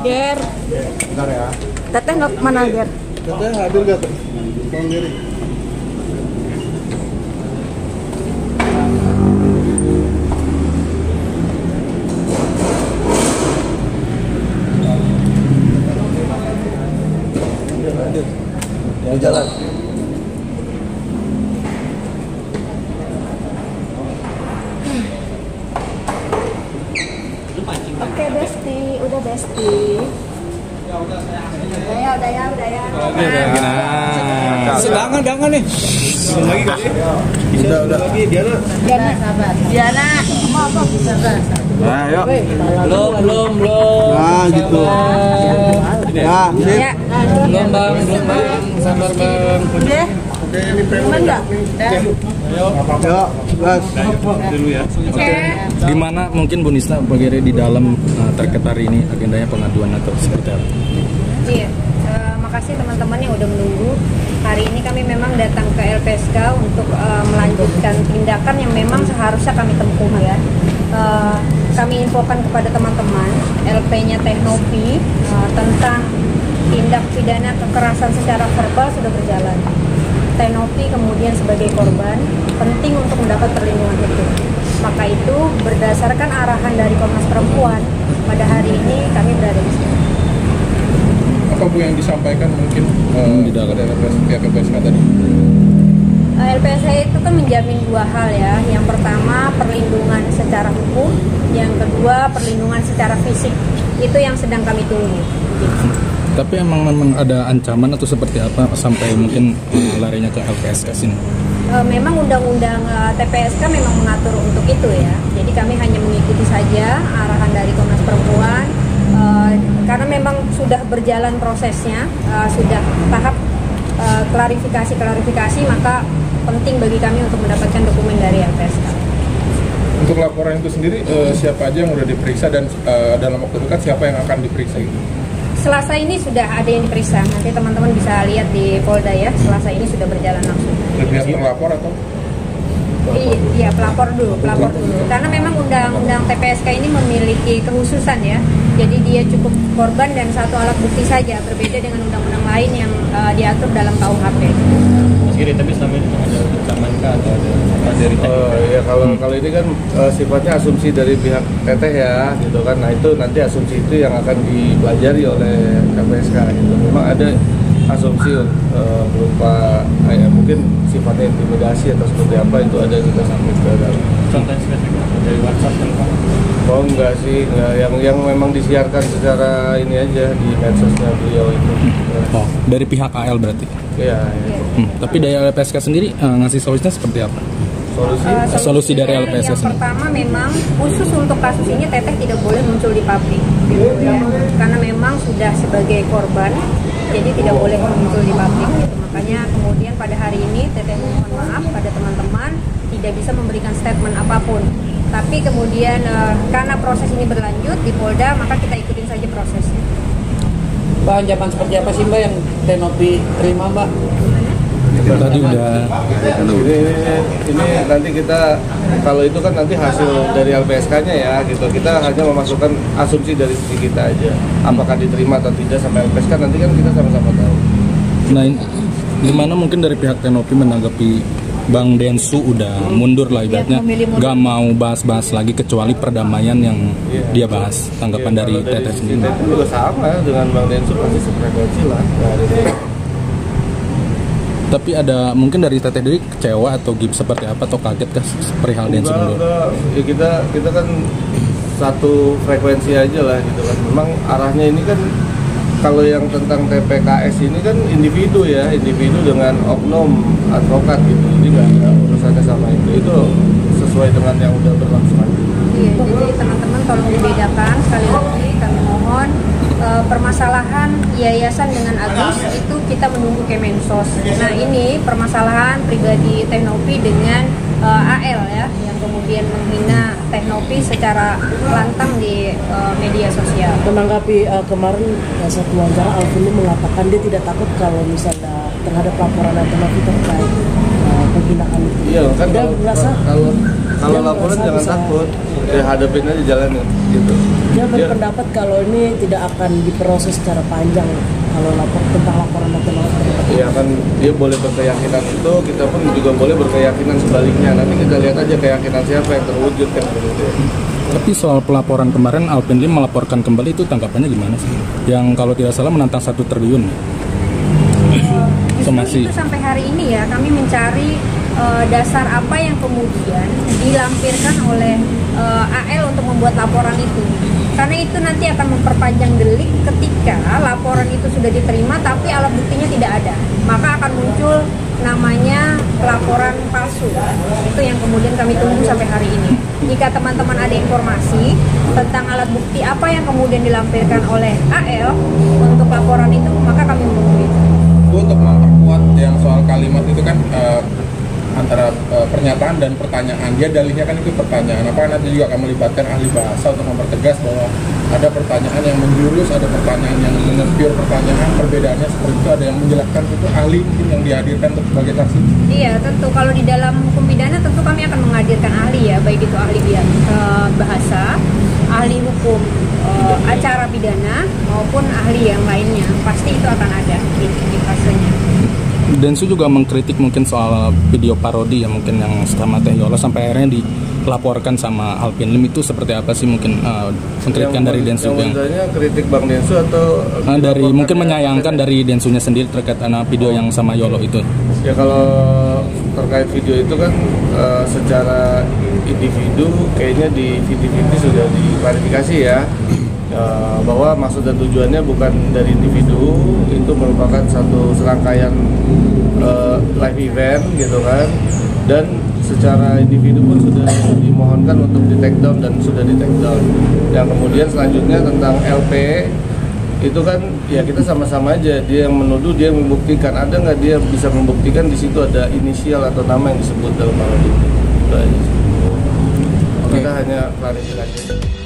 Ger, Bentar ya. teteh nggak mana Ger? Teteh hadir gak tuh? Tolong diri. Hadir. Ya jalan. Oke Besti, udah Besti. Udah ya. Sedangan nih. Lagi kali. Udah lagi Diana, mau apa? Nah, yuk. Belum. Nah, gitu. Ya, sip. Ya. Belum bang, sabar bang. Udah. Oke, ini Cuman nggak? Yuk, gas. Dulu ya. Oke. Gimana mungkin Bu Nisna bagaimana di dalam terkait hari ini agendanya pengaduan atau seperti apa? Iya, makasih teman-teman yang udah menunggu. Hari ini kami memang datang ke LPSK untuk melanjutkan tindakan yang memang seharusnya kami tempuh ya. Kami infokan kepada teman-teman LP-nya Teknopi tentang tindak pidana kekerasan secara verbal sudah berjalan. Teknopi kemudian sebagai korban penting untuk mendapat perlindungan hukum. Maka itu berdasarkan arahan dari Komnas Perempuan pada hari ini kami berada di sini. Apa Bu yang disampaikan mungkin di dalam pihak LPSK tadi? LPSK itu kan menjamin dua hal ya. Yang pertama perlindungan secara hukum, yang kedua perlindungan secara fisik. Itu yang sedang kami tunggu. Tapi memang ada ancaman atau seperti apa sampai mungkin larinya ke LPSK ini? Memang undang-undang TPSK memang mengatur untuk itu ya. Jadi kami hanya mengikuti saja arahan dari Komnas Perempuan. Karena memang sudah berjalan prosesnya, sudah tahap klarifikasi, maka penting bagi kami untuk mendapatkan dokumen dari LPSK. Untuk laporan itu sendiri, siapa aja yang udah diperiksa dan dalam waktu dekat siapa yang akan diperiksa gitu? Selasa ini sudah ada yang diperiksa, nanti teman-teman bisa lihat di Polda ya. Selasa ini sudah berjalan langsung. Pihak terlapor atau? Iya, pelapor dulu. Karena memang undang-undang TPSK ini memiliki kekhususan ya. Jadi dia cukup korban dan satu alat bukti saja, berbeda dengan undang-undang lain yang diatur dalam KUHP. Kiri tapi selama ini ada ancaman kah atau ada dari ya kalau ini kan sifatnya asumsi dari pihak teteh ya gitu kan. Nah itu nanti asumsi itu yang akan dipelajari oleh LPSK gitu. Memang ada asumsi berupa mungkin sifatnya intimidasi atau seperti apa, itu ada juga sampai ke dalam. contohnya spesifik dari WhatsApp kan Pak? Oh enggak sih, enggak. Yang memang disiarkan secara ini aja di medsosnya beliau itu. Oh, dari pihak AL berarti? Iya. Tapi dari LPSK sendiri ngasih solusinya seperti apa? Solusi dari LPSK yang sendiri? pertama memang khusus untuk kasus ini Teteh tidak boleh muncul di publik gitu ya. Karena memang sudah sebagai korban, jadi tidak boleh muncul di publik gitu. Makanya kemudian pada hari ini Teteh mohon maaf pada teman-teman tidak bisa memberikan statement apapun. Tapi kemudian karena proses ini berlanjut di Polda, maka kita ikutin saja prosesnya. Mbak, ancaman seperti apa sih Mbak yang Teknopi terima Mbak? Tadi udah. Ini nanti kita, kalau itu kan nanti hasil dari LPSK-nya ya gitu. Kita hanya memasukkan asumsi dari sisi kita aja. Apakah diterima atau tidak sama LPSK nanti kan kita sama-sama tahu. Nah, gimana mungkin dari pihak Teknopi menanggapi Bang Densu udah mundur lah ibaratnya, gak mau bahas-bahas lagi kecuali perdamaian yang dia bahas. Tanggapan dari Teteh sendiri? Teteh juga sama dengan Bang Densu, pasti sefrekuensi lah. Tapi ada mungkin dari Teteh sendiri kecewa atau seperti apa atau kaget kah perihal Densu mundur? Ya kita kan satu frekuensi aja lah gitu kan. Memang arahnya ini kan kalau yang tentang TPKS ini kan individu dengan oknum advokat gitu, jadi nggak ada urusannya sama itu sesuai dengan yang udah berlangsung. Iya, jadi teman-teman tolong dibedakan sekali lagi, kami mohon permasalahan yayasan dengan Agus itu kita menunggu Kemensos. Nah ini permasalahan pribadi Teknopi dengan AL ya, yang kemudian menghina Teknopi secara lantang di media sosial. Menanggapi kemarin satu wawancara Alvin mengatakan dia tidak takut kalau misalnya terhadap laporan Teknopi terkait melakukan tindakan itu. Iya kan, Dia merasa kalau laporan merasa jangan bisa- takut, ya hadapin aja jalannya gitu. Dia berpendapat kalau ini tidak akan diproses secara panjang kalau tentang laporan novel. Ya kan dia boleh berkeyakinan itu, kita pun juga boleh berkeyakinan sebaliknya. Nanti kita lihat aja keyakinan siapa yang terwujud kan begitu. Tapi soal pelaporan kemarin Alpen Lim melaporkan kembali itu tanggapannya gimana sih? Yang kalau tidak salah menantang 1 triliun. Justru itu sampai hari ini ya kami mencari dasar apa yang kemudian dilampirkan oleh AL untuk membuat laporan itu. Karena itu nanti akan memperpanjang delik ketika laporan itu sudah diterima tapi alat buktinya tidak ada. Maka akan muncul namanya laporan palsu. Itu yang kemudian kami tunggu sampai hari ini. Jika teman-teman ada informasi tentang alat bukti apa yang kemudian dilampirkan oleh AL untuk laporan itu, maka kami menunggu itu. Bu, untuk memperkuat yang soal kalimat itu kan antara pernyataan dan pertanyaan, dia dalihnya kan itu pertanyaan. Apakah nanti juga akan melibatkan ahli bahasa untuk mempertegas bahwa ada pertanyaan yang menjurus, ada pertanyaan yang mengepiur pertanyaan, perbedaannya seperti itu, ada yang menjelaskan itu ahli mungkin yang dihadirkan untuk sebagai saksi? Iya, tentu kalau di dalam hukum pidana tentu kami akan menghadirkan ahli ya, baik itu ahli bahasa, ahli hukum acara pidana maupun ahli yang lainnya. Pasti itu akan ada di fasenya. Densu juga mengkritik mungkin soal video parodi ya mungkin yang sama Teh Yola sampai akhirnya dilaporkan sama Alpen Lim, itu seperti apa sih mungkin mengkritikkan dari Densu yang kritik Bang Densu atau dari mungkin menyayangkan dari Densunya sendiri terkait video yang sama Yolo itu? Ya kalau terkait video itu kan secara individu kayaknya di VTV sudah diklarifikasi ya. Bahwa maksud dan tujuannya bukan dari individu, itu merupakan satu serangkaian live event gitu kan, dan secara individu pun sudah dimohonkan untuk di take down dan sudah di take down. Yang kemudian selanjutnya tentang LP itu kan ya kita sama-sama aja, dia yang menuduh, dia yang membuktikan. Ada nggak dia bisa membuktikan di situ ada inisial atau nama yang disebut dalam hal itu? Kita hanya klarifikasi.